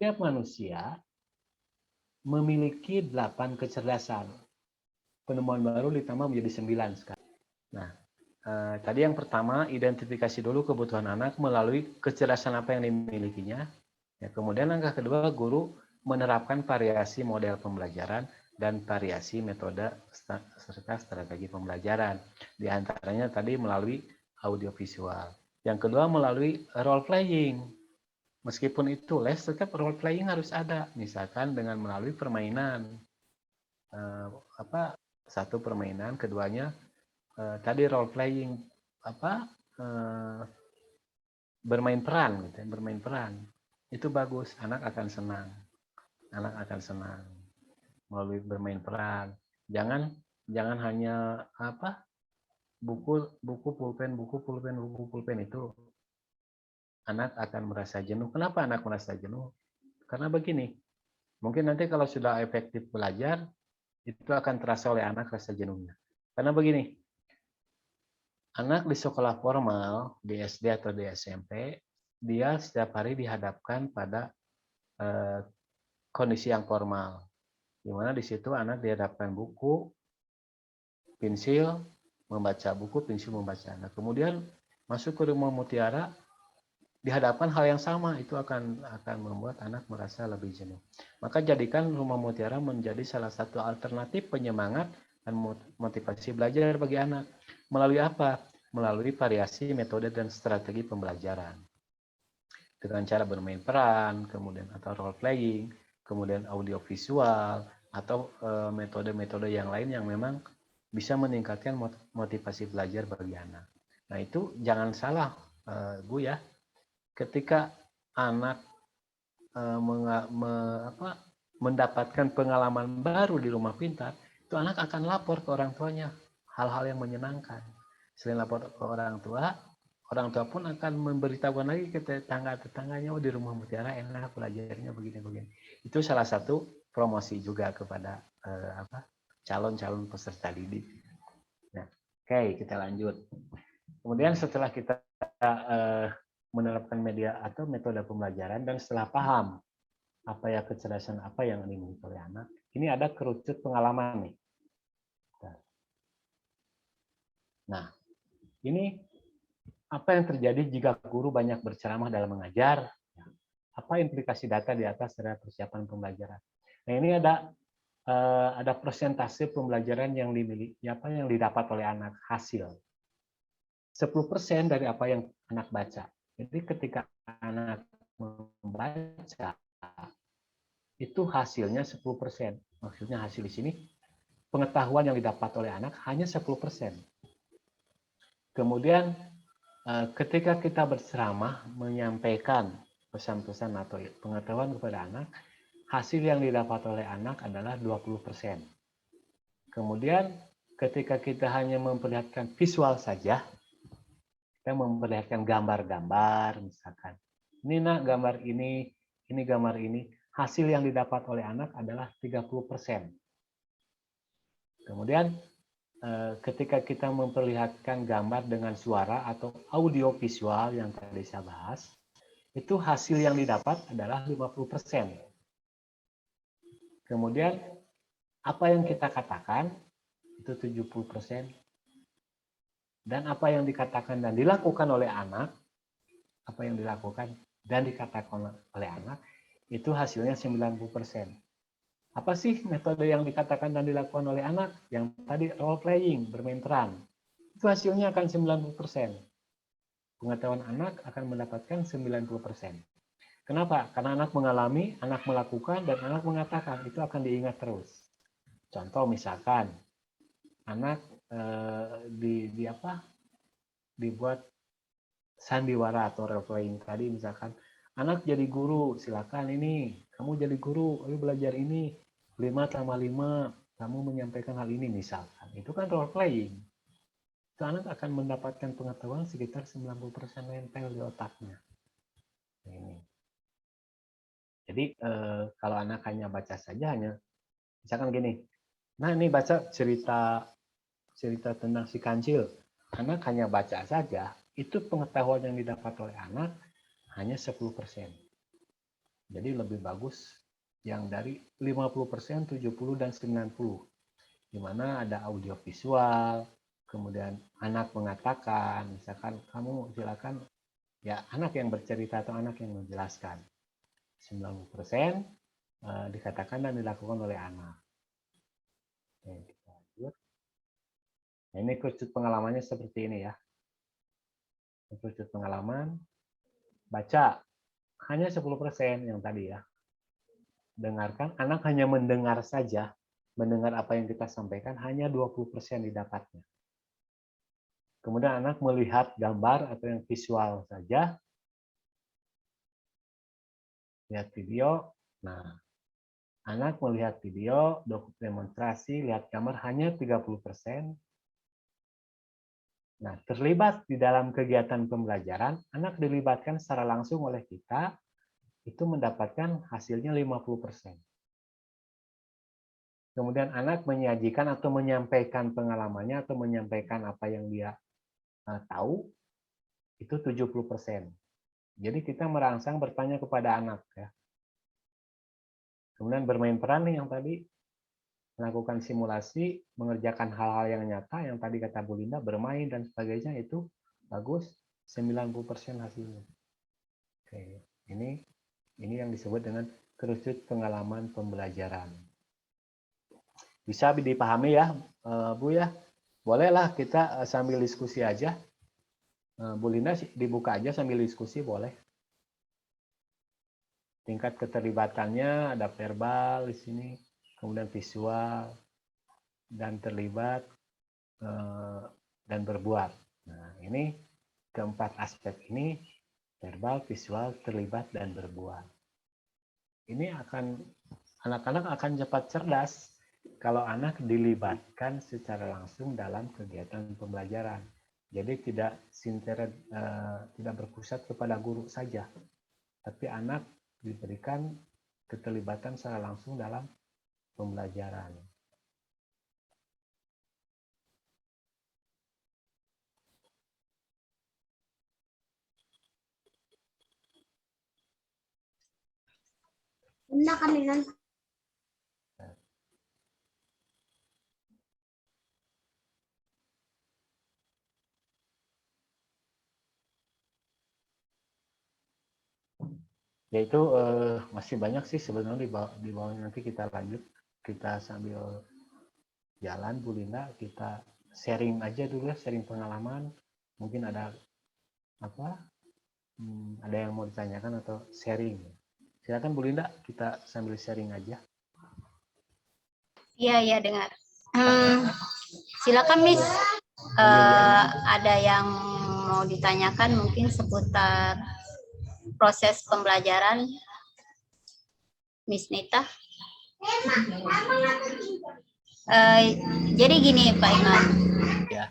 setiap manusia memiliki 8 kecerdasan. Penemuan baru ditambah menjadi 9 sekarang. Nah, tadi yang pertama, identifikasi dulu kebutuhan anak melalui kecerdasan apa yang dimilikinya. Ya, kemudian langkah kedua, guru menerapkan variasi model pembelajaran dan variasi metode serta strategi pembelajaran. Di antaranya tadi melalui audiovisual. Yang kedua melalui role playing. Meskipun itu les, tetap role playing harus ada. Misalkan dengan melalui permainan. Satu permainan, keduanya tadi role playing bermain peran gitu, bermain peran. Itu bagus, anak akan senang. Anak akan senang melalui bermain peran. Jangan hanya buku pulpen itu anak akan merasa jenuh. Kenapa anak merasa jenuh? Karena begini, mungkin nanti kalau sudah efektif belajar, itu akan terasa oleh anak rasa jenuhnya. Karena begini, anak di sekolah formal, di SD atau di SMP, dia setiap hari dihadapkan pada kondisi yang formal. Di mana di situ anak dihadapkan buku, pensil, membaca buku, pensil, membaca. Nah, kemudian masuk ke rumah mutiara, dihadapkan hal yang sama, itu akan membuat anak merasa lebih jenuh. Maka jadikan rumah mutiara menjadi salah satu alternatif penyemangat dan motivasi belajar bagi anak. Melalui apa? Melalui variasi metode dan strategi pembelajaran. Dengan cara bermain peran, kemudian atau role playing, kemudian audiovisual, atau metode-metode yang lain yang memang bisa meningkatkan motivasi belajar bagi anak. Nah, itu jangan salah, Bu ya. Ketika anak mendapatkan pengalaman baru di rumah pintar, itu anak akan lapor ke orang tuanya hal-hal yang menyenangkan. Selain lapor ke orang tua pun akan memberitahukan lagi ke tetangga-tetangganya, oh di rumah mutiara enak belajarnya begini-begini. Itu salah satu promosi juga kepada calon-calon peserta didik. Nah, oke, kita lanjut. Kemudian setelah kita menerapkan media atau metode pembelajaran dan setelah paham apa ya kecerdasan apa yang dimiliki oleh anak, ini ada kerucut pengalaman nih. Nah, ini apa yang terjadi jika guru banyak berceramah dalam mengajar? Apa implikasi data di atas terhadap persiapan pembelajaran? Nah, ini ada persentase pembelajaran yang dimiliki yang didapat oleh anak hasil. 10% dari apa yang anak baca. Jadi ketika anak membaca, itu hasilnya 10%. Maksudnya hasil di sini, pengetahuan yang didapat oleh anak hanya 10%. Kemudian ketika kita berceramah menyampaikan pesan-pesan atau pengetahuan kepada anak, hasil yang didapat oleh anak adalah 20%. Kemudian ketika kita hanya memperlihatkan visual saja, kita memperlihatkan gambar-gambar misalkan. Ini nak gambar ini gambar ini, hasil yang didapat oleh anak adalah 30%. Kemudian ketika kita memperlihatkan gambar dengan suara atau audio visual yang tadi saya bahas, itu hasil yang didapat adalah 50%. Kemudian apa yang kita katakan itu 70%. Dan apa yang dikatakan dan dilakukan oleh anak, apa yang dilakukan dan dikatakan oleh anak, itu hasilnya 90%. Apa sih metode yang dikatakan dan dilakukan oleh anak? Yang tadi role playing, bermain peran. Itu hasilnya akan 90%. Pengetahuan anak akan mendapatkan 90%. Kenapa? Karena anak mengalami, anak melakukan, dan anak mengatakan. Itu akan diingat terus. Contoh misalkan, anak dibuat sandiwara atau role playing tadi, misalkan anak jadi guru, silakan ini kamu jadi guru, ayo belajar ini 5+5, kamu menyampaikan hal ini misalkan. Itu kan role playing. Itu anak akan mendapatkan pengetahuan sekitar 90% nempel di otaknya. Ini. Jadi kalau anak hanya baca saja, misalkan gini, nah ini baca cerita tentang si kancil, anak hanya baca saja, itu pengetahuan yang didapat oleh anak hanya 10%. Jadi lebih bagus yang dari 50%, 70, dan 90. Di mana ada audio visual, kemudian anak mengatakan, misalkan kamu silakan, ya anak yang bercerita atau anak yang menjelaskan. 90% dikatakan dan dilakukan oleh anak. Oke, kita lanjut. Nah, ini kerucut pengalamannya seperti ini ya. Kerucut pengalaman, baca hanya 10% yang tadi ya. Dengarkan, anak hanya mendengar saja, mendengar apa yang kita sampaikan, hanya 20% didapatnya. Kemudian anak melihat gambar atau yang visual saja, lihat video. Nah, anak melihat video, demonstrasi, lihat gambar hanya 30%. Nah, terlibat di dalam kegiatan pembelajaran, anak dilibatkan secara langsung oleh kita, itu mendapatkan hasilnya 50%. Kemudian anak menyajikan atau menyampaikan pengalamannya atau menyampaikan apa yang dia tahu, itu 70%. Jadi kita merangsang bertanya kepada anak ya. Kemudian bermain peran nih yang tadi, melakukan simulasi, mengerjakan hal-hal yang nyata, yang tadi kata Bu Linda, bermain dan sebagainya, itu bagus, 90% hasilnya. Oke, ini yang disebut dengan kerucut pengalaman pembelajaran. Bisa dipahami ya, Bu ya? Bolehlah kita sambil diskusi aja. Bu Linda dibuka aja sambil diskusi, boleh. Tingkat keterlibatannya ada verbal di sini, kemudian visual, dan terlibat, dan berbuat. Nah, ini keempat aspek ini, verbal, visual, terlibat, dan berbuat. Ini anak-anak akan cepat cerdas kalau anak dilibatkan secara langsung dalam kegiatan pembelajaran. Jadi tidak berpusat kepada guru saja, tapi anak diberikan keterlibatan secara langsung dalam pembelajaran. Yaitu masih banyak sih sebenarnya di bawah nanti kita lanjut, kita sambil jalan Bu Linda, kita sharing aja dulu ya, sharing pengalaman, mungkin ada apa, ada yang mau ditanyakan atau sharing. Silakan Bu Linda, kita sambil sharing aja. Iya dengar. Silakan Miss, ada yang mau ditanyakan mungkin seputar proses pembelajaran Miss Nita. Jadi gini Pak Iman, ya.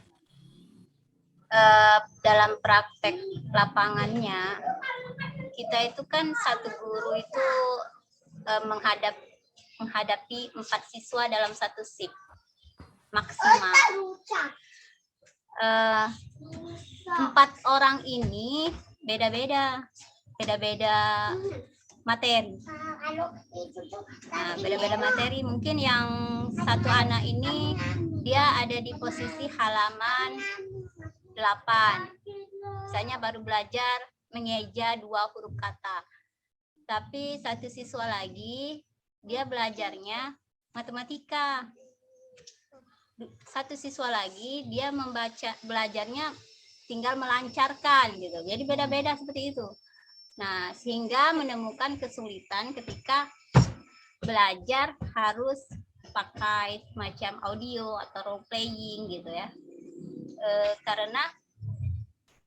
Dalam praktek lapangannya kita itu kan satu guru itu menghadapi 4 siswa dalam satu shift maksimal. 4 orang ini beda-beda materi. Nah, beda-beda materi. Mungkin yang satu anak ini dia ada di posisi halaman 8. Misalnya baru belajar mengeja 2 huruf kata. Tapi satu siswa lagi dia belajarnya matematika. Satu siswa lagi dia belajarnya tinggal melancarkan gitu. Jadi beda-beda seperti itu. Nah, sehingga menemukan kesulitan ketika belajar harus pakai semacam audio atau role playing gitu ya. Karena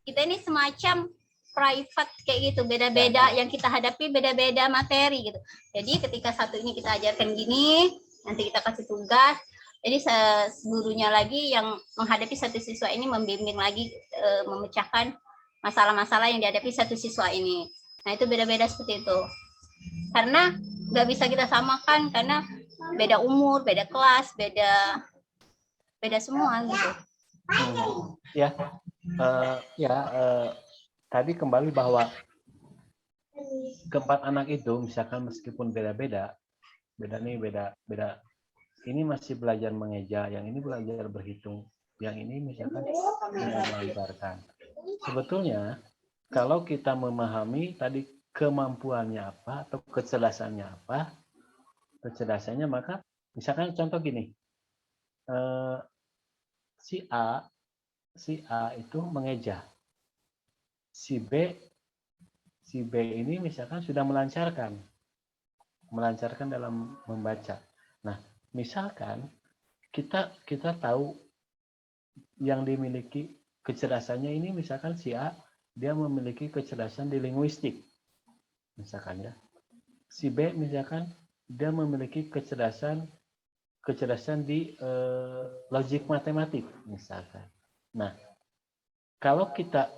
kita ini semacam private kayak gitu, beda-beda yang kita hadapi, beda-beda materi gitu. Jadi ketika satu ini kita ajarkan gini, nanti kita kasih tugas. Jadi gurunya lagi yang menghadapi satu siswa ini membimbing lagi, memecahkan masalah-masalah yang dihadapi satu siswa ini. Nah itu beda-beda seperti itu. Karena nggak bisa kita samakan karena beda umur, beda kelas, beda semua gitu. Ya, tadi kembali bahwa keempat anak itu misalkan meskipun beda-beda, beda, ini masih belajar mengeja, yang ini belajar berhitung, yang ini misalkan tinggal melancarkan. Sebetulnya kalau kita memahami tadi kemampuannya apa atau kecerdasannya apa, maka misalkan contoh gini, si A itu mengeja, si B ini misalkan sudah melancarkan dalam membaca. Nah, misalkan kita tahu yang dimiliki kecerdasannya ini, misalkan si A dia memiliki kecerdasan di linguistik, misalkan ya. Si B misalkan dia memiliki kecerdasan di logik matematik, misalkan. Nah, kalau kita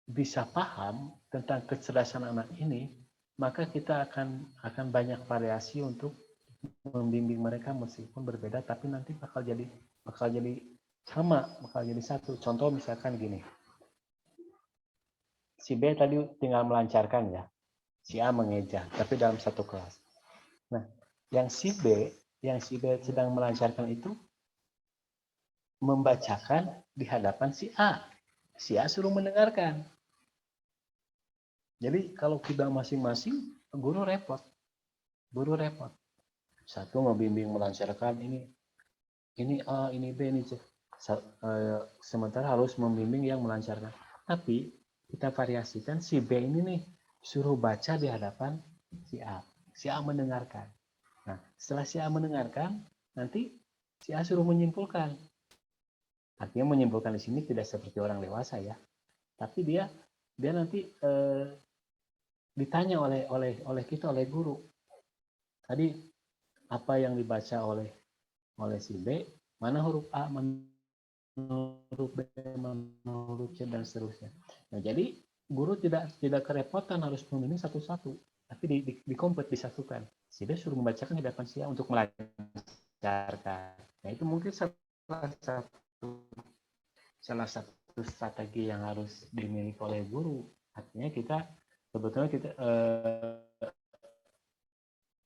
bisa paham tentang kecerdasan anak ini, maka kita akan banyak variasi untuk membimbing mereka meskipun berbeda, tapi nanti bakal jadi sama, bakal jadi satu. Contoh misalkan gini, si B tadi tinggal melancarkan ya, si A mengeja, tapi dalam satu kelas. Nah, yang si B sedang melancarkan itu membacakan di hadapan si A suruh mendengarkan. Jadi kalau kita masing-masing, guru repot. Satu ngebimbing melancarkan ini A, ini B, ini C. Sementara harus membimbing yang melancarkan. Tapi kita variasikan, si B ini nih suruh baca di hadapan si A. Si A mendengarkan. Nah, setelah si A mendengarkan, nanti si A suruh menyimpulkan. Artinya menyimpulkan di sini tidak seperti orang dewasa ya. Tapi dia nanti ditanya oleh kita, oleh guru. Tadi apa yang dibaca oleh si B, mana huruf A, mana huruf B, mana huruf C, dan seterusnya. Nah, jadi guru tidak kerepotan harus memilih satu-satu, tapi dikomplet, disatukan. Si B suruh membacakan di depan si A untuk melancarkan. Nah, itu mungkin salah satu strategi yang harus dimiliki oleh guru. Artinya sebetulnya kita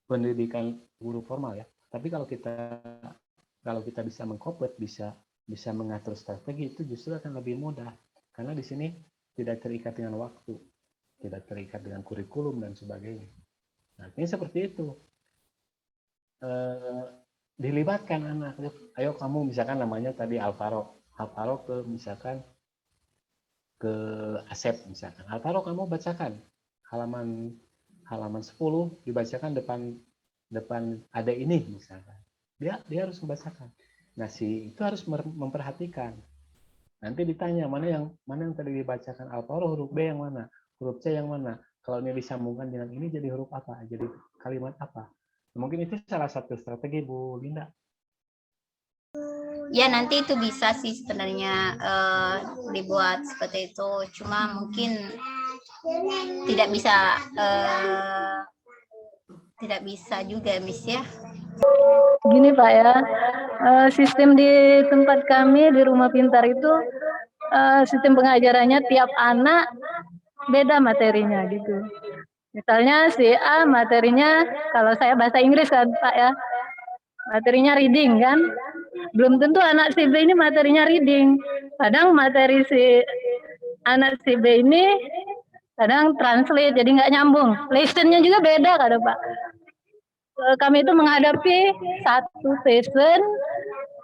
pendidikan guru formal ya. Tapi kalau kita bisa mengkomplet, bisa mengatur strategi, itu justru akan lebih mudah. Karena di sini tidak terikat dengan waktu, tidak terikat dengan kurikulum dan sebagainya. Nah, ini seperti itu. Dilibatkan anak. Ayo kamu misalkan namanya tadi Alvaro misalkan ke Asep misalkan. Alvaro, kamu bacakan halaman 10 dibacakan depan ada ini misalkan. Dia harus membacakan. Nah, si itu harus memperhatikan. Nanti ditanya mana yang tadi dibacakan Alvaro, huruf B yang mana, huruf C yang mana. Kalau ini disambungkan dengan ini jadi huruf apa, jadi kalimat apa. Mungkin itu salah satu strategi, Bu Linda. Ya, nanti itu bisa sih sebenarnya dibuat seperti itu. Cuma mungkin tidak bisa juga, Miss ya. Gini Pak ya, sistem di tempat kami di Rumah Pintar itu sistem pengajarannya tiap anak beda materinya gitu. Misalnya si A materinya, kalau saya bahasa Inggris kan Pak ya, materinya reading kan. Belum tentu anak si B ini materinya reading. Kadang materi si anak si B ini kadang translate jadi nggak nyambung. Lesson-nya juga beda kadang Pak. Kami itu menghadapi satu season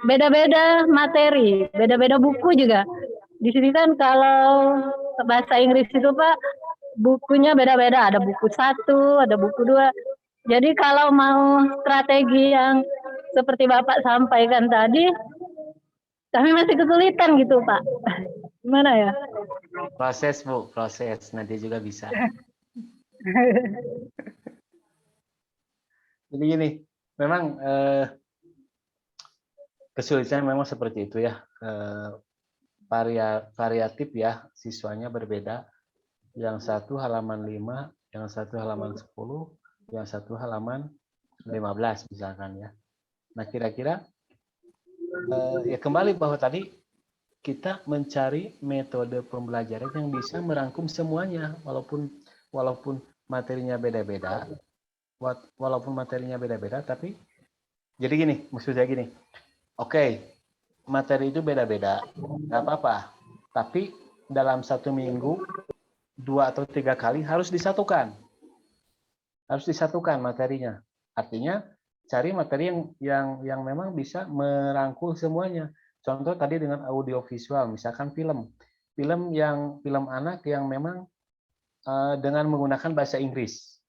beda-beda materi, beda-beda buku juga. Di sini kan kalau bahasa Inggris itu Pak, bukunya beda-beda. Ada buku 1, ada buku 2. Jadi kalau mau strategi yang seperti Bapak sampaikan tadi, kami masih kesulitan gitu Pak. Gimana ya? Proses Bu, proses. Nanti juga bisa. Jadi gini, memang kesulitan memang seperti itu ya. Variatif ya, siswanya berbeda. Yang satu halaman 5, yang satu halaman 10, yang satu halaman 15 misalkan ya. Nah, kira-kira ya kembali bahwa tadi kita mencari metode pembelajaran yang bisa merangkum semuanya, walaupun materinya beda-beda, walaupun materinya beda-beda, tapi jadi gini, maksud saya gini, oke, materi itu beda-beda, nggak apa-apa, tapi dalam 1 minggu 2 atau 3 kali harus disatukan materinya. Artinya cari materi yang memang bisa merangkul semuanya. Contoh tadi dengan audiovisual, misalkan film anak yang memang dengan menggunakan bahasa Inggris.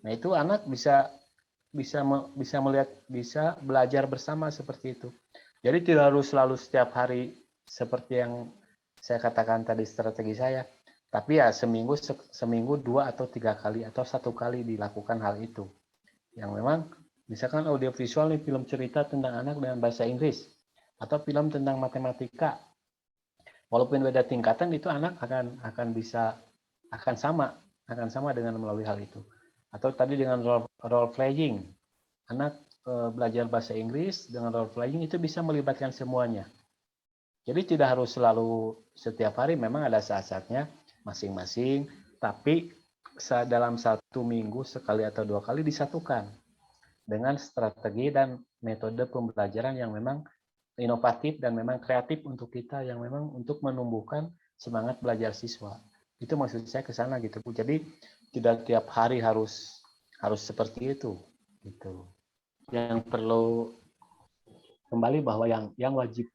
Nah, itu anak bisa melihat, bisa belajar bersama seperti itu. Jadi tidak harus selalu setiap hari seperti yang saya katakan tadi strategi saya, tapi ya seminggu 2 atau 3 kali atau 1 kali dilakukan hal itu. Yang memang misalkan audiovisual nih, film cerita tentang anak dengan bahasa Inggris atau film tentang matematika. Walaupun beda tingkatan, itu anak akan sama dengan melalui hal itu. Atau tadi dengan role playing, anak belajar bahasa Inggris dengan role playing itu bisa melibatkan semuanya. Jadi tidak harus selalu setiap hari, memang ada saat-saatnya masing-masing, tapi dalam 1 minggu sekali atau 2 kali disatukan dengan strategi dan metode pembelajaran yang memang inovatif dan memang kreatif untuk kita, yang memang untuk menumbuhkan semangat belajar siswa. Itu maksud saya ke sana gitu Bu. Jadi tidak tiap hari harus seperti itu gitu. Yang perlu kembali bahwa yang wajib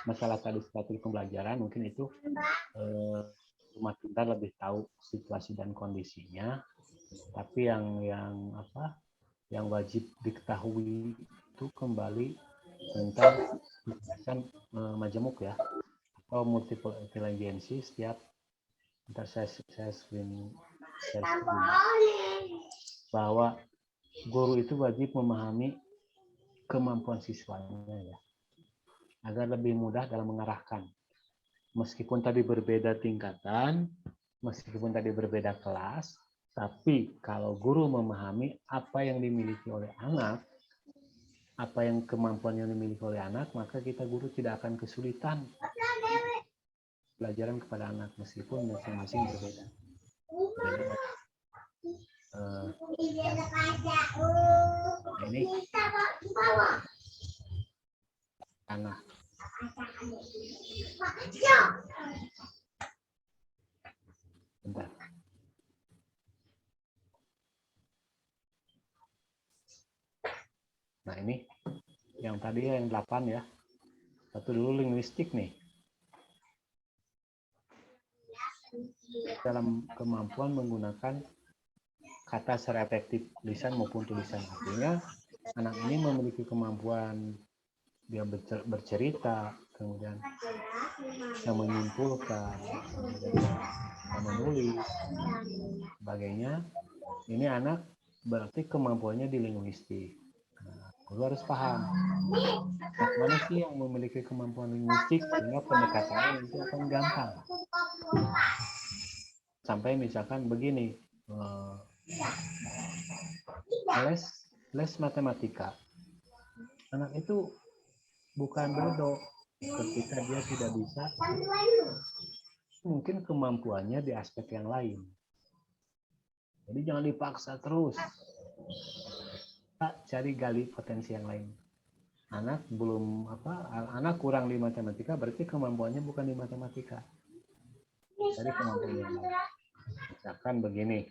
masalah tadi strategi pembelajaran, mungkin itu rumah pintar lebih tahu situasi dan kondisinya, tapi yang wajib diketahui itu kembali tentang pembahasan majemuk ya, atau multiple intelligence. Setiap saya screen bahwa guru itu wajib memahami kemampuan siswanya ya, agar lebih mudah dalam mengarahkan. Meskipun tadi berbeda tingkatan, meskipun tadi berbeda kelas, tapi kalau guru memahami apa yang dimiliki oleh anak, apa yang kemampuan yang dimiliki oleh anak, maka kita guru tidak akan kesulitan pelajaran kepada anak meskipun masing-masing berbeda. Ini anak. Bentar. Nah ini yang tadi yang 8 ya. Satu dulu linguistik nih. Dalam kemampuan menggunakan kata secara efektif, lisan maupun tulisan. Artinya anak ini memiliki kemampuan dia bercerita, kemudian bisa menyimpulkan, bisa menulis, sebagainya. Ini anak berarti kemampuannya di linguistik. Nah, guru harus paham mana sih yang memiliki kemampuan linguistik, sehingga pendekatannya itu akan gampang. Sampai misalkan begini, les matematika, anak itu bukan bodoh ketika dia tidak bisa, mungkin kemampuannya di aspek yang lain. Jadi jangan dipaksa terus, cari gali potensi yang lain. Anak kurang di matematika, berarti kemampuannya bukan di matematika. Jadi kemampuan yang lain. Misalkan begini,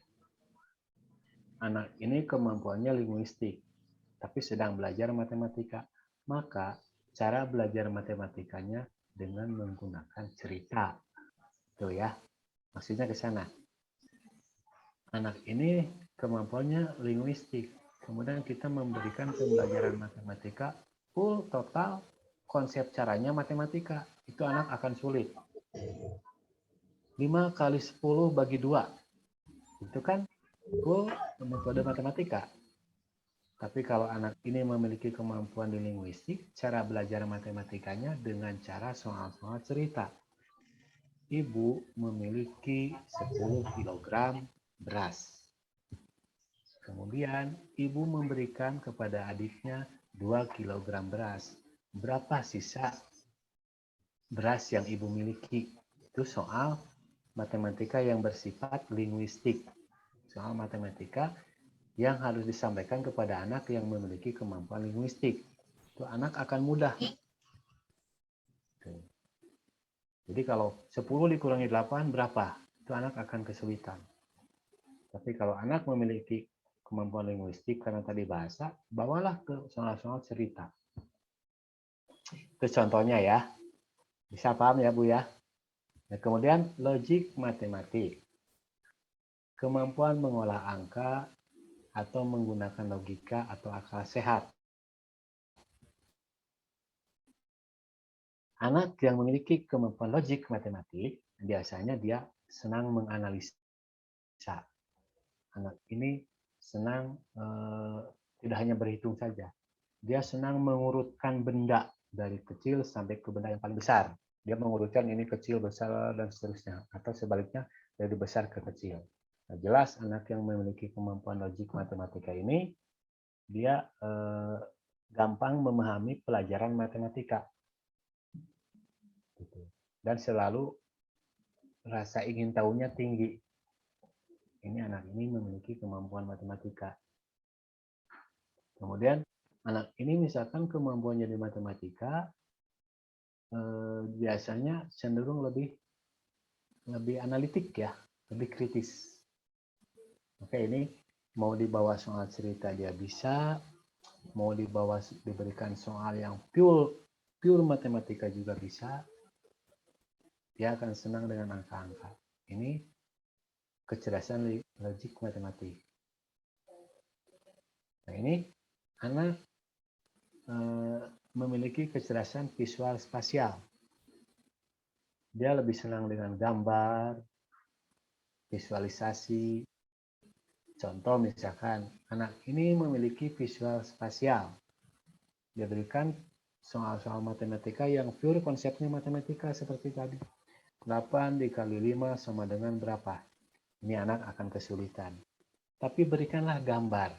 anak ini kemampuannya linguistik, tapi sedang belajar matematika. Maka cara belajar matematikanya dengan menggunakan cerita. Tuh ya, maksudnya ke sana. Anak ini kemampuannya linguistik, kemudian kita memberikan pembelajaran matematika full total, konsep caranya matematika. Itu anak akan sulit. 5 kali 10 bagi 2. Itu kan full metode matematika. Tapi kalau anak ini memiliki kemampuan di linguistik, cara belajar matematikanya dengan cara soal-soal cerita. Ibu memiliki 10 kg beras. Kemudian ibu memberikan kepada adiknya 2 kg beras. Berapa sisa beras yang ibu miliki? Itu soal matematika yang bersifat linguistik. soal matematika yang harus disampaikan kepada anak yang memiliki kemampuan linguistik. Itu anak akan mudah. Jadi kalau 10 dikurangi 8 berapa? Itu anak akan kesulitan. Tapi kalau anak memiliki kemampuan linguistik karena tadi bahasa, bawalah ke soal-soal cerita. Itu contohnya ya. Bisa paham ya Bu ya? Nah, kemudian logik matematik. Kemampuan mengolah angka atau menggunakan logika atau akal sehat. Anak yang memiliki kemampuan logik matematik, biasanya dia senang menganalisa. Anak ini senang tidak hanya berhitung saja. Dia senang mengurutkan benda dari kecil sampai ke benda yang paling besar. Dia mengurutkan ini kecil, besar, dan seterusnya. Atau sebaliknya, dari besar ke kecil. Nah, jelas anak yang memiliki kemampuan logik matematika ini, dia gampang memahami pelajaran matematika. Dan selalu rasa ingin tahunya tinggi. Ini anak ini memiliki kemampuan matematika. Kemudian anak ini misalkan kemampuannya di matematika biasanya cenderung lebih analitik ya, lebih kritis. Oke, ini mau dibawa soal cerita dia bisa, mau diberikan soal yang pure matematika juga bisa. Dia akan senang dengan angka-angka. Ini kecerdasan logik matematik. Nah, ini anak memiliki kecerdasan visual spasial. Dia lebih senang dengan gambar, visualisasi. Contoh misalkan, anak ini memiliki visual spasial. Dia berikan soal-soal matematika yang pure konsepnya matematika seperti tadi. 8 dikali 5 sama dengan berapa? Ini anak akan kesulitan. Tapi berikanlah gambar.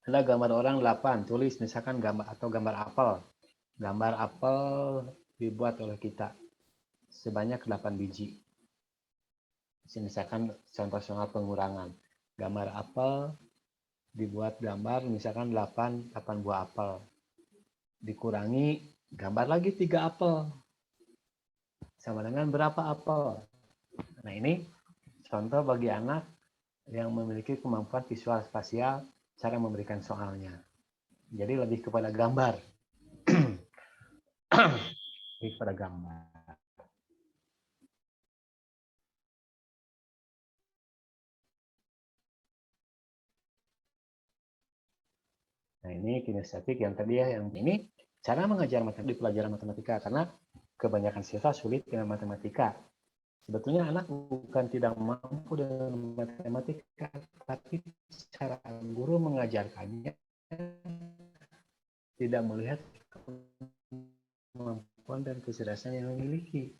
Ada gambar orang 8, tulis misalkan gambar atau gambar apel. Gambar apel dibuat oleh kita sebanyak 8 biji. Misalkan contoh soal pengurangan. Gambar apel dibuat gambar misalkan 8 buah apel. Dikurangi gambar lagi 3 apel. Sama dengan berapa apel? Nah, ini contoh bagi anak yang memiliki kemampuan visual spasial cara memberikan soalnya. Jadi lebih kepada gambar. Lebih kepada gambar. Nah, ini kinestetik yang tadi ya, yang ini cara mengajar matematika di pelajaran matematika karena kebanyakan siswa sulit dengan matematika. Sebetulnya anak bukan tidak mampu dengan matematika, tapi cara guru mengajarkannya tidak melihat kemampuan dan kecerdasan yang memiliki.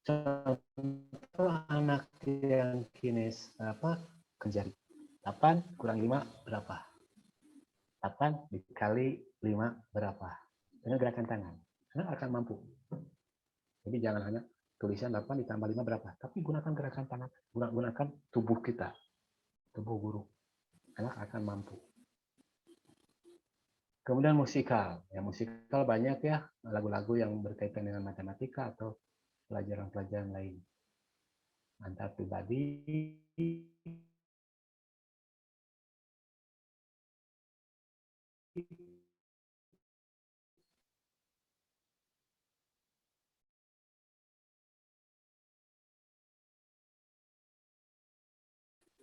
Contoh anak yang kerja 8 kurang 5 berapa? 8 dikali 5 berapa? Dengan gerakan tangan. Anak akan mampu. Jadi jangan hanya tulisan 8 ditambah 5 berapa? Tapi gunakan gerakan tangan. Gunakan tubuh kita. Tubuh guru. Anak akan mampu. Kemudian musikal. Ya, musikal banyak ya. Lagu-lagu yang berkaitan dengan matematika atau pelajaran-pelajaran lain. Antar pribadi.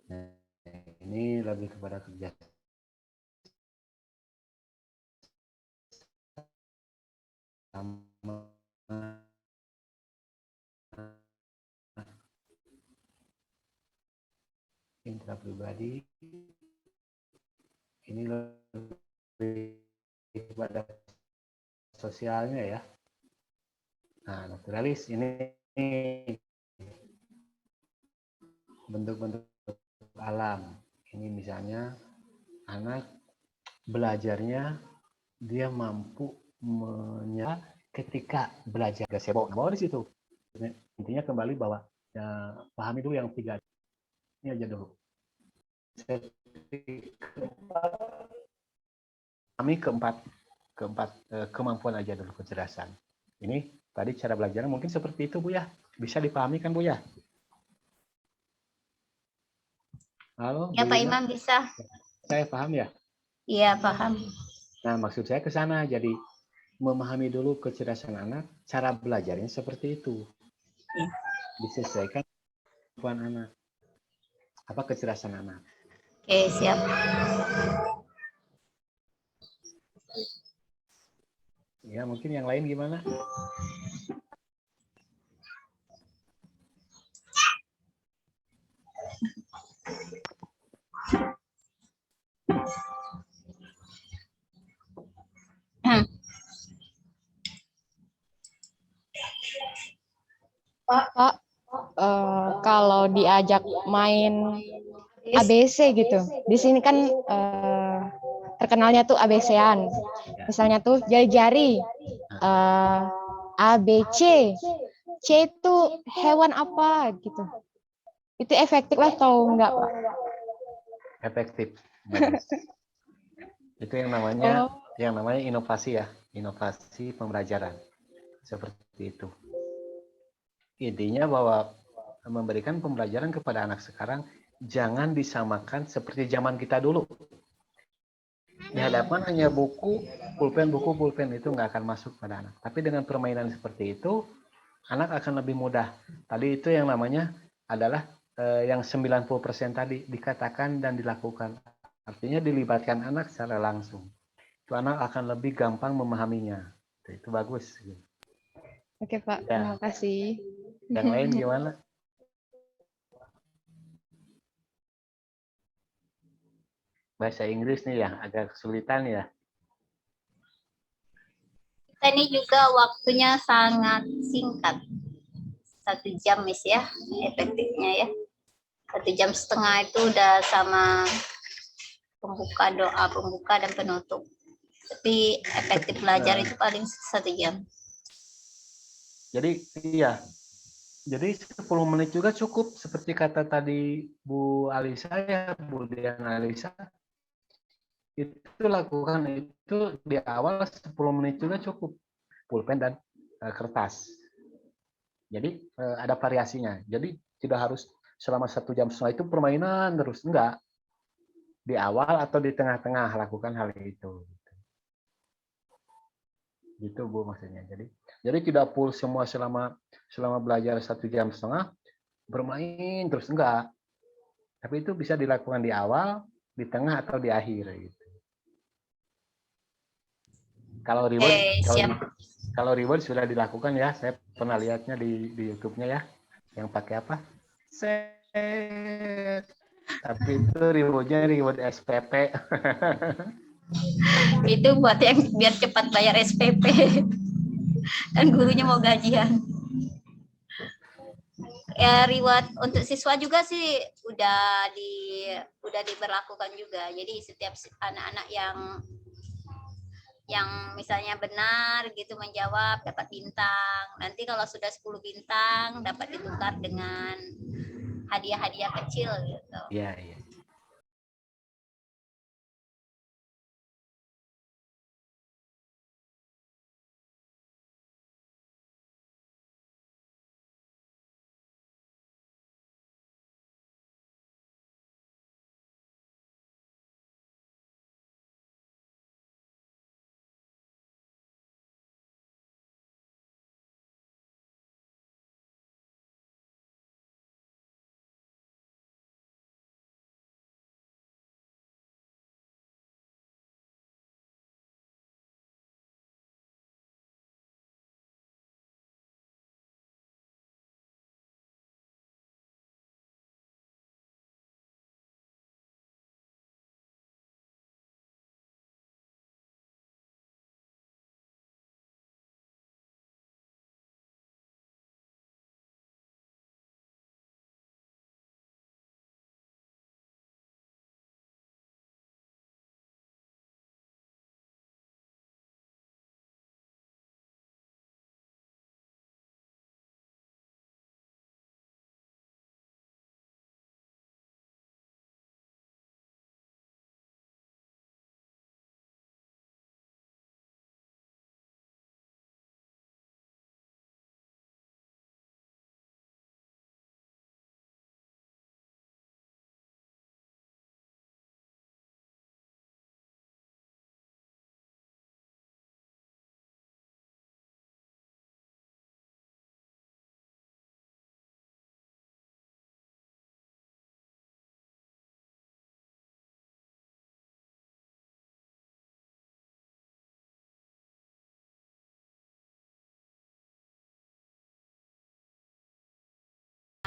Nah, ini lebih kepada kerja sama intra pribadi. Ini lebih kepada sosialnya ya. Nah, naturalis ini bentuk-bentuk alam. Ini misalnya anak belajarnya dia mampu ketika belajar gazebo. Nah, bahwa di situ intinya kembali bahwa ya, pahami dulu yang 3. ini aja dulu. Kami keempat kemampuan aja dulu, kecerdasan. Ini tadi cara belajar mungkin seperti itu Bu ya. Bisa dipahami kan Bu ya? Halo, Ya Bu Pak Lina. Imam bisa. Saya paham ya? Iya paham. Nah, maksud saya ke sana. Jadi memahami dulu kecerdasan anak, cara belajarnya seperti itu. Disesuaikan kemampuan anak. Apa kecerdasan anak. Oke, siap. Ya, mungkin yang lain gimana? Pak, kalau diajak main ABC gitu, di sini kan terkenalnya tuh ABC-an. Misalnya tuh jari-jari, A, B, C. C itu hewan apa gitu. Itu efektif atau enggak, Pak? Efektif. Bagus. Itu yang namanya Oh, inovasi ya, inovasi pembelajaran. Seperti itu. Intinya bahwa memberikan pembelajaran kepada anak sekarang jangan disamakan seperti zaman kita dulu. Di hadapan hanya buku, pulpen itu nggak akan masuk pada anak. Tapi dengan permainan seperti itu, anak akan lebih mudah. Tadi itu yang namanya adalah yang 90% tadi dikatakan dan dilakukan. Artinya dilibatkan anak secara langsung. Itu anak akan lebih gampang memahaminya. Itu bagus. oke Pak, Ya, terima kasih. yang lain gimana? Bahasa Inggris nih ya, agak kesulitan ya. Kita ini juga waktunya sangat singkat. 1 jam Miss ya, efektifnya ya. 1,5 jam itu udah sama pembuka, doa pembuka dan penutup. Tapi efektif belajar itu paling 1 jam. Jadi iya, jadi 10 menit juga cukup seperti kata tadi Bu Alisa ya, Bu Dian Alisa. Itu lakukan itu di awal 10 menit juga cukup. Pulpen dan kertas. Jadi ada variasinya. Jadi tidak harus selama 1,5 jam itu permainan terus, enggak. Di awal atau di tengah-tengah lakukan hal itu. Gitu Bu maksudnya. Jadi tidak full semua selama belajar 1,5 jam bermain terus, enggak. Tapi itu bisa dilakukan di awal, di tengah atau di akhir gitu. Kalau reward Siap. kalau reward sudah dilakukan ya, saya pernah lihatnya di YouTube-nya ya, yang pakai apa? Set. Tapi itu rewardnya reward SPP. Itu buat yang biar cepat bayar SPP. Dan gurunya mau gajian. Ya, reward untuk siswa juga sih udah diberlakukan juga. Jadi setiap anak-anak yang misalnya benar gitu menjawab dapat bintang. Nanti kalau sudah 10 bintang dapat ditukar dengan hadiah-hadiah kecil gitu. Iya, iya.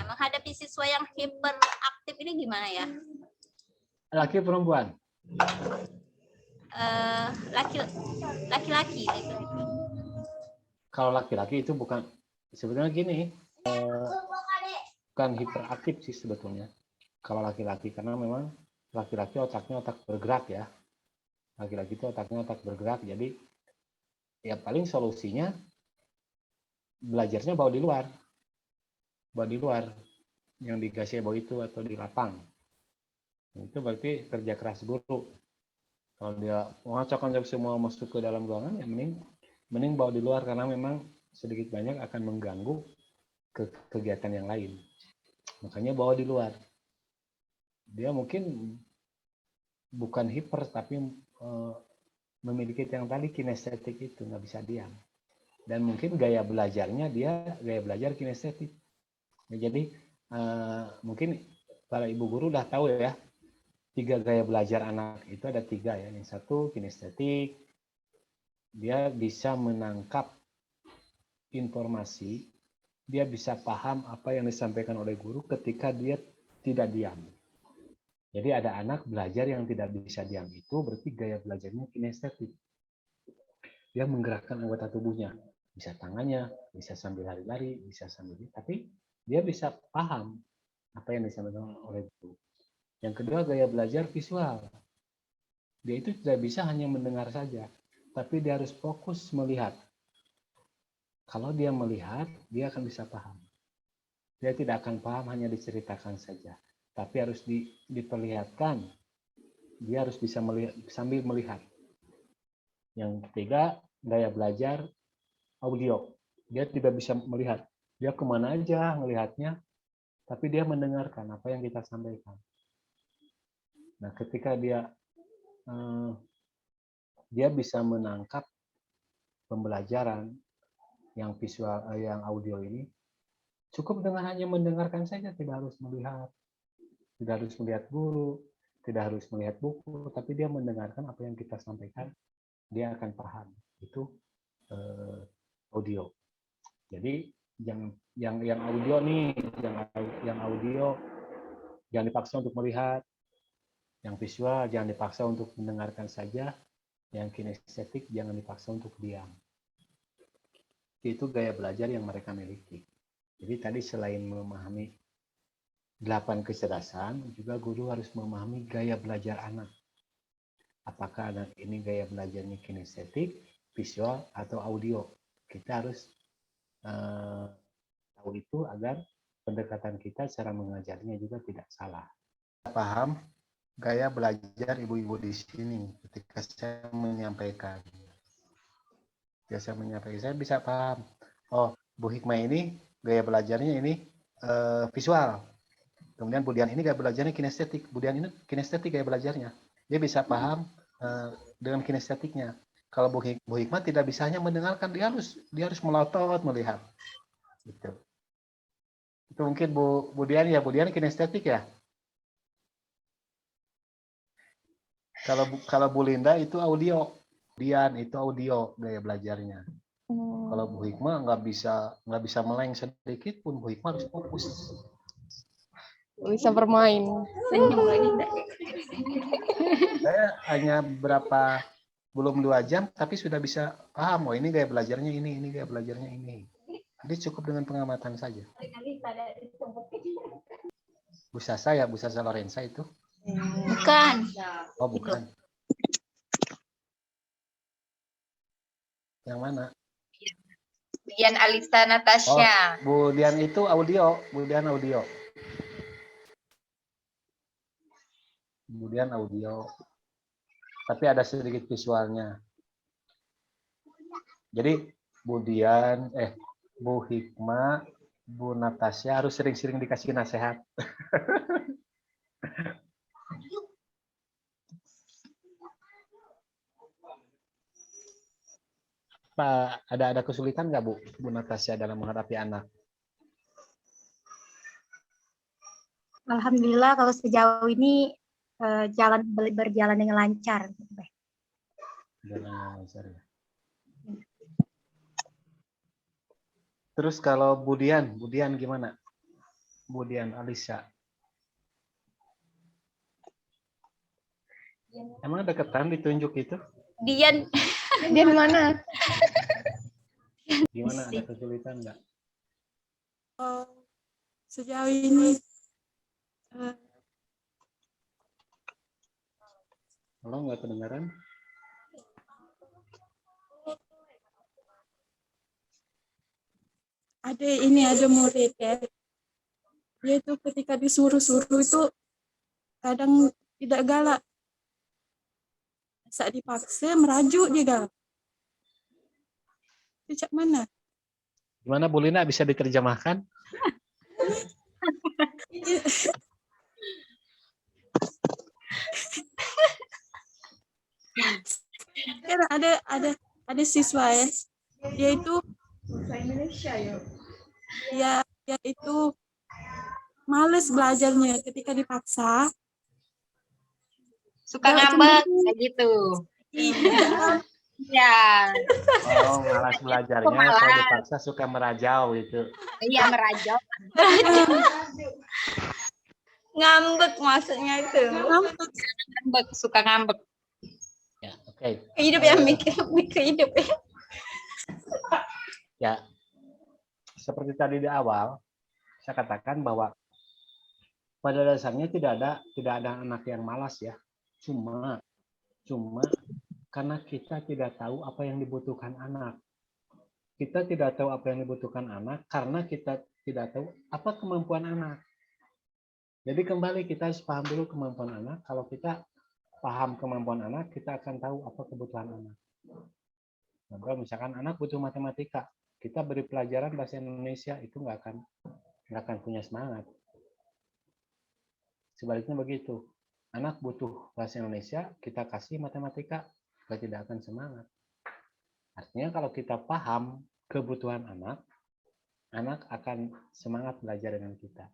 menghadapi siswa yang hiperaktif ini gimana ya? Laki perempuan? Laki-laki gitu. Kalau laki-laki itu bukan, sebenarnya gini, bukan hiperaktif sih sebetulnya. Kalau laki-laki, karena memang laki-laki otaknya otak bergerak ya. Laki-laki itu otaknya otak bergerak, jadi ya paling solusinya belajarnya bawa di luar. Bawa di luar, yang di gazebo itu atau di lapang. Itu berarti kerja keras guru. Kalau dia mengacak-acak semua masuk ke dalam ruangan, ya mending bawa di luar, karena memang sedikit banyak akan mengganggu kegiatan yang lain. Makanya bawa di luar. Dia mungkin bukan hiper, tapi memiliki yang tadi kinestetik itu, nggak bisa diam. Dan mungkin gaya belajarnya dia gaya belajar kinestetik. Nah, jadi mungkin para ibu guru udah tahu ya, 3 gaya belajar anak itu ada 3 ya. Yang satu kinestetik, dia bisa menangkap informasi, dia bisa paham apa yang disampaikan oleh guru ketika dia tidak diam. Jadi ada anak belajar yang tidak bisa diam, itu berarti gaya belajarnya kinestetik. Dia menggerakkan anggota tubuhnya, bisa tangannya, bisa sambil lari-lari, bisa sambil, tapi dia bisa paham apa yang disampaikan oleh guru. Yang kedua gaya belajar visual. Dia itu tidak bisa hanya mendengar saja, tapi dia harus fokus melihat. Kalau dia melihat, dia akan bisa paham. Dia tidak akan paham hanya diceritakan saja, tapi harus diperlihatkan. Dia harus bisa melihat, sambil melihat. Yang ketiga, gaya belajar audio. Dia tidak bisa melihat. Dia kemana aja melihatnya, tapi dia mendengarkan apa yang kita sampaikan. Nah, ketika dia bisa menangkap pembelajaran yang visual, yang audio ini, cukup dengan hanya mendengarkan saja, tidak harus melihat, tidak harus melihat guru, tidak harus melihat buku, tapi dia mendengarkan apa yang kita sampaikan, dia akan paham. Itu audio. Jadi yang audio nih, yang audio jangan dipaksa untuk melihat, yang visual jangan dipaksa untuk mendengarkan saja, yang kinestetik jangan dipaksa untuk diam. Itu gaya belajar yang mereka miliki. Jadi tadi selain memahami 8 kecerdasan, juga guru harus memahami gaya belajar anak. Apakah anak ini gaya belajarnya kinestetik, visual, atau audio. Kita harus tahu itu agar pendekatan kita cara mengajarnya juga tidak salah. Paham gaya belajar ibu-ibu di sini ketika saya menyampaikan. Saya bisa paham. Oh, Bu Hikmah ini gaya belajarnya ini visual. Kemudian Bu Dian ini gaya belajarnya kinestetik. Bu Dian ini kinestetik gaya belajarnya. Dia bisa paham dengan kinestetiknya. Kalau Bu Hikmah tidak bisa hanya mendengarkan, dia harus melotot melihat. Gitu. Itu mungkin Bu Dian ya, Bu Dian kinestetik ya. Kalau Bu Linda itu audio. Dian itu audio gaya belajarnya. Kalau Bu Hikmah nggak bisa meleng sedikit pun, Bu Hikmah harus fokus. Bisa bermain. Saya hanya belum 2 jam, tapi sudah bisa paham. Oh, ini gaya belajarnya ini gaya belajarnya ini. Jadi cukup dengan pengamatan saja. Bu Sasa Lorenza itu? Bukan. Oh, bukan. Yang mana? Dian Alista Natasha. Oh, Bu Dian itu audio. Bu Dian audio. Kemudian audio. Tapi ada sedikit visualnya. Jadi Bu Dian, Bu Hikmah, Bu Natasha harus sering-sering dikasih nasihat. Pak, ada kesulitan nggak Bu Natasha dalam menghadapi anak? Alhamdulillah kalau sejauh ini berjalan dengan lancar. Jalan lancar ya. Terus kalau Bu Dian gimana? Budian Alisa. Emang ada ketan ditunjuk itu? Dian Dia di mana? Gimana, ada kesulitan nggak? Sejauh ini Halo, nggak kedengaran? ada murid ya. Dia itu ketika disuruh-suruh itu kadang tidak galak. Saat dipaksa merajuk dia galak. Itu cak mana? Gimana Bu Lina, bisa diterjemahkan? Kan ada siswa ya. Dia itu dia itu males belajarnya ketika dipaksa. Suka Dia ngambek cemburu. kayak gitu. Iya. Ya, Oh, malas belajarnya, Pemalas. kalau dipaksa suka merajau gitu. iya merajau. ngambek maksudnya itu. Ngambek, suka ngambek. Ya, oke. Hidup ya mikir hidup ya. Ya, seperti tadi di awal, saya katakan bahwa pada dasarnya tidak ada anak yang malas ya. Cuma karena kita tidak tahu apa yang dibutuhkan anak. Kita tidak tahu apa yang dibutuhkan anak karena kita tidak tahu apa kemampuan anak. Jadi kembali kita harus paham dulu kemampuan anak. Kalau kita paham kemampuan anak, kita akan tahu apa kebutuhan anak. Nah, misalkan anak butuh matematika, kita beri pelajaran bahasa Indonesia, itu nggak akan punya semangat. Sebaliknya begitu, anak butuh bahasa Indonesia, kita kasih matematika, juga tidak akan semangat. Artinya kalau kita paham kebutuhan anak akan semangat belajar dengan kita.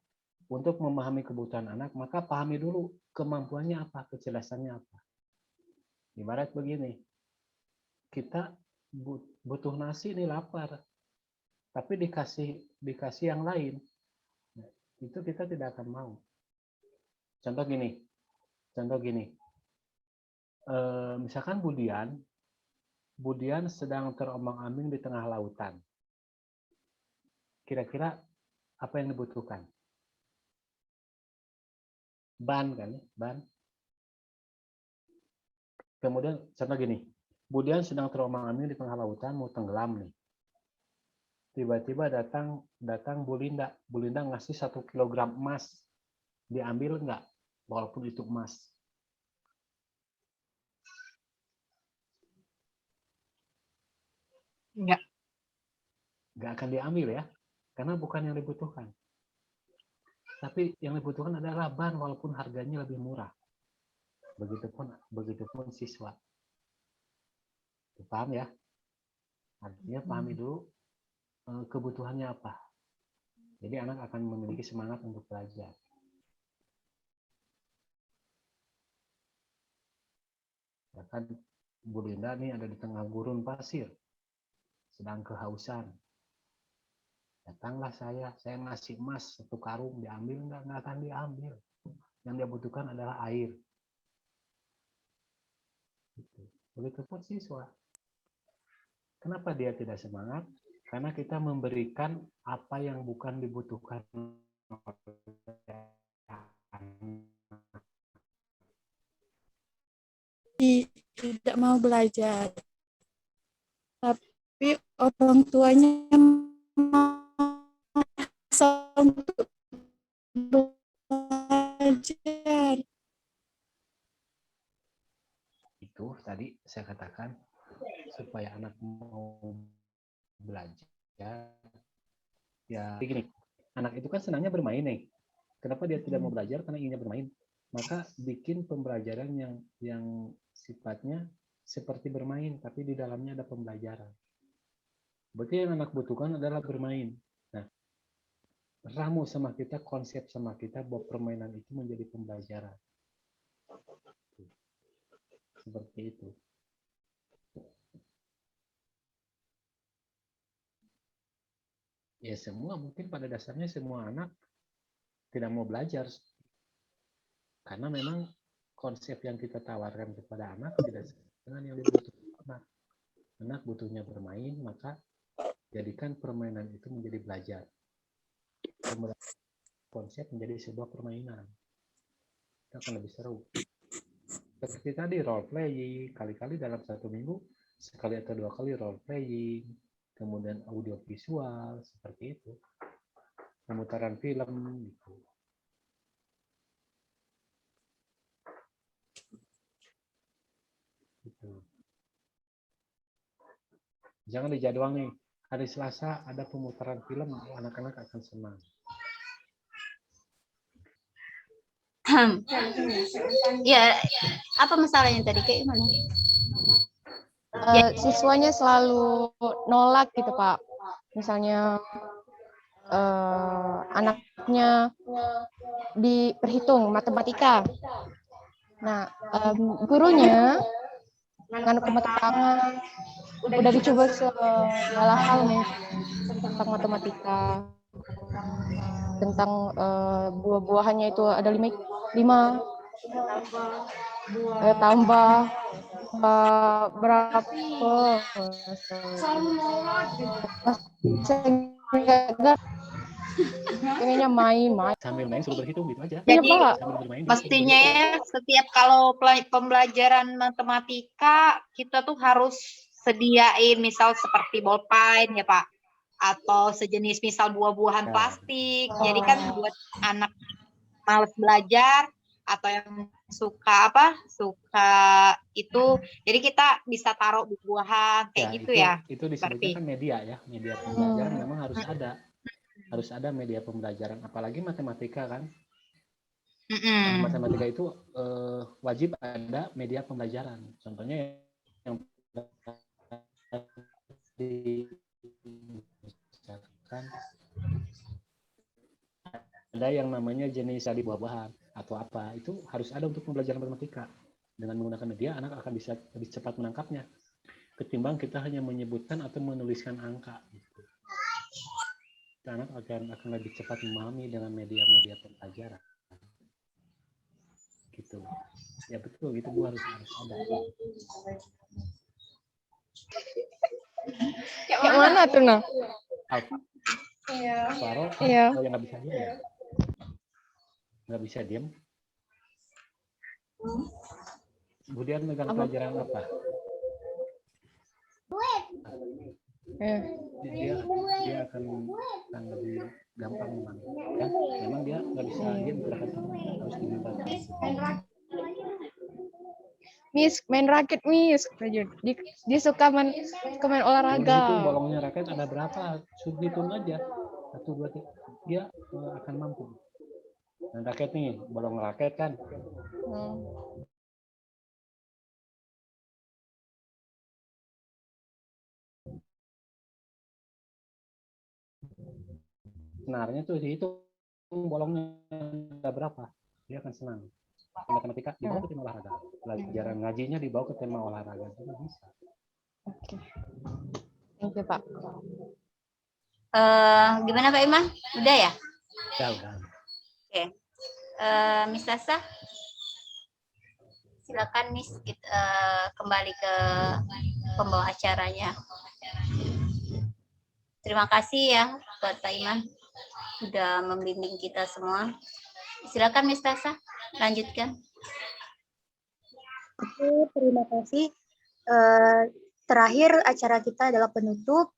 Untuk memahami kebutuhan anak, maka pahami dulu kemampuannya apa, kecerdasannya apa. Ibarat begini, kita butuh nasi, ini lapar, tapi dikasih yang lain, itu kita tidak akan mau. Contoh gini, misalkan Budian sedang terombang-ambing di tengah lautan. Kira-kira apa yang dibutuhkan? Ban kan, ban. Kemudian contoh gini, Budian sedang terombang-ambing di tengah lautan, mau tenggelam nih. Tiba-tiba datang Bu Linda ngasih 1 kilogram emas, diambil nggak? Walaupun itu emas. Enggak. Nggak akan diambil ya, karena bukan yang dibutuhkan. Tapi yang dibutuhkan adalah ban, walaupun harganya lebih murah. Begitupun siswa. Paham ya? Artinya pahami dulu kebutuhannya apa. Jadi anak akan memiliki semangat untuk belajar. Bahkan Bu Linda nih ada di tengah gurun pasir, sedang kehausan. Datanglah saya ngasih emas 1 karung, diambil nggak akan diambil. Yang dia butuhkan adalah air. Begitupun siswa. Kenapa dia tidak semangat? Karena kita memberikan apa yang bukan dibutuhkan. Tidak mau belajar. Tapi orang tuanya maksa untuk belajar. Itu tadi saya katakan, supaya anak mau belajar, ya begini, anak itu kan senangnya bermain nih. Kenapa dia tidak mau belajar? Karena inginnya bermain. Maka bikin pembelajaran yang sifatnya seperti bermain, tapi di dalamnya ada pembelajaran. Berarti yang anak butuhkan adalah bermain. Nah, ramu sama kita, konsep sama kita bahwa permainan itu menjadi pembelajaran. Seperti itu. Ya semua, mungkin pada dasarnya semua anak tidak mau belajar. Karena memang konsep yang kita tawarkan kepada anak tidak sesuai dengan yang dibutuhkan anak. Anak butuhnya bermain, maka jadikan permainan itu menjadi belajar. Kemudian konsep menjadi sebuah permainan. Itu akan lebih seru. Seperti tadi role playing, kali-kali dalam 1 minggu sekali atau 2 kali role playing, kemudian audio visual seperti itu, pemutaran film gitu. Gitu. Jangan dijadwal nih, hari Selasa ada pemutaran film, anak-anak akan senang. Ya, apa masalahnya tadi kayak gimana? Siswanya selalu nolak gitu Pak. Misalnya anaknya diperhitung matematika. Nah, gurunya nganu ke tangan udah dicoba segala hal nih tentang matematika, tentang buah-buahannya itu ada lima tambah berapa pengennya main Sambil main suruh berhitung gitu aja. Jadi Pak. Sambil bermain mestinya ya setiap kalau pembelajaran matematika kita tuh harus sediain misal seperti bolpen ya Pak, atau sejenis misal buah-buahan plastik. Jadi kan buat anak malas belajar atau yang suka itu, jadi kita bisa taruh buah-buahan kayak gitu itu, ya. Itu disebutnya kan media ya, media pembelajaran memang harus ada media pembelajaran, apalagi matematika kan. Matematika itu wajib ada media pembelajaran. Contohnya yang misalkan ada yang namanya jenis tadi buah-buahan atau apa, itu harus ada untuk pembelajaran matematika. Dengan menggunakan media, anak akan bisa lebih cepat menangkapnya ketimbang kita hanya menyebutkan atau menuliskan angka. Anak akan lebih cepat memahami dengan media-media pembelajaran. Gitu. Ya betul, itu harus ada. Kayak mana tuh nah? Faro, Iya. yang nggak bisa diam ya? Nggak bisa diam. Kemudian megang pelajaran apa? Dia akan lebih gampang memang. Kan? Memang dia nggak bisa diam gerakan harus diminta. Miss, main raket, Miss. Dia suka main olahraga. Itu bolongnya raket ada berapa? Suruh hitung aja. 1, 2, 3. Dia akan mampu. Main raket nih, bolong raket kan. Senarnya tuh dihitung bolongnya ada berapa. Dia akan senang. Matematika dibawa ke tema olahraga. Pelajaran ngajinya dibawa ke tema olahraga juga bisa. Oke. Thank you, Pak. Gimana Pak Iman? Udah ya? Udah. Oke. Miss Sasa, silakan Miss kembali ke pembawa acaranya. Terima kasih ya buat Pak Iman sudah membimbing kita semua. Silakan Miss Sasa, lanjutkan. Oke, terima kasih. Terakhir acara kita adalah penutup.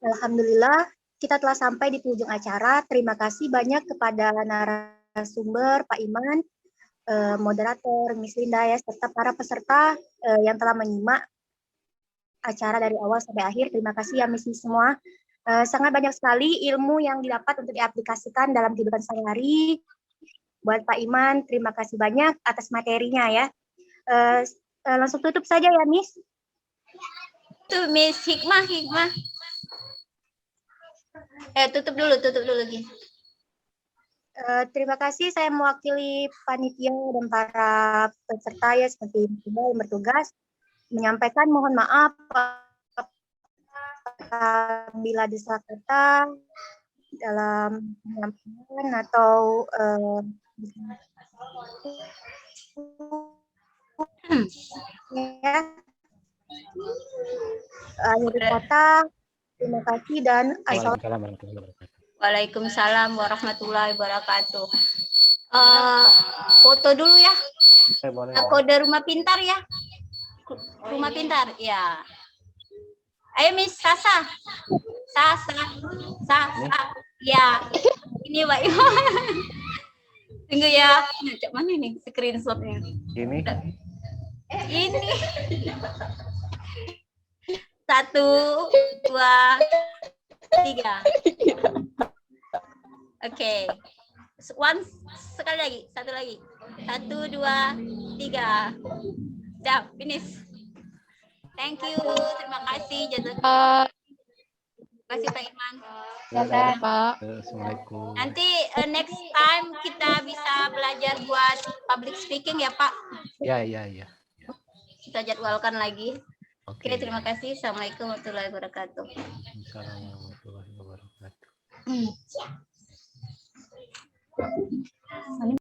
Alhamdulillah kita telah sampai di penghujung acara. Terima kasih banyak kepada narasumber Pak Iman, moderator Miss Linda ya, serta para peserta yang telah menyimak acara dari awal sampai akhir. Terima kasih ya Miss semua. Sangat banyak sekali ilmu yang didapat untuk diaplikasikan dalam kehidupan sehari-hari. Buat Pak Iman, terima kasih banyak atas materinya ya. Langsung tutup saja ya Miss. Tuh Miss Hikmah. Tutup dulu Gini. Terima kasih, saya mewakili panitia dan para peserta ya seperti yang bertugas menyampaikan mohon maaf bila ada salah kata dalam penyampaian atau ya. Akhir kata, terima kasih dan Waalaikumsalam warahmatullahi wabarakatuh. Waalaikumsalam warahmatullahi wabarakatuh. Foto dulu ya. Boleh. Kode rumah pintar ya. Rumah pintar, ya. Ayo Miss Sasa. Sasa. Ya. Ini Pak Iwan. Tunggu ya. Cek mana nih screenshotnya? Ini. Ini. 1, 2, 3. Oke. Sekali lagi, satu lagi. 1, 2, 3. Siap, finish. Thank you, terima kasih. Terima kasih Pak Iman. Pak. Assalamualaikum. Nanti next time kita bisa belajar buat public speaking ya Pak. Ya. Kita jadwalkan lagi. Oke. Oke, terima kasih. Assalamualaikum warahmatullahi wabarakatuh. Assalamualaikum warahmatullahi wabarakatuh.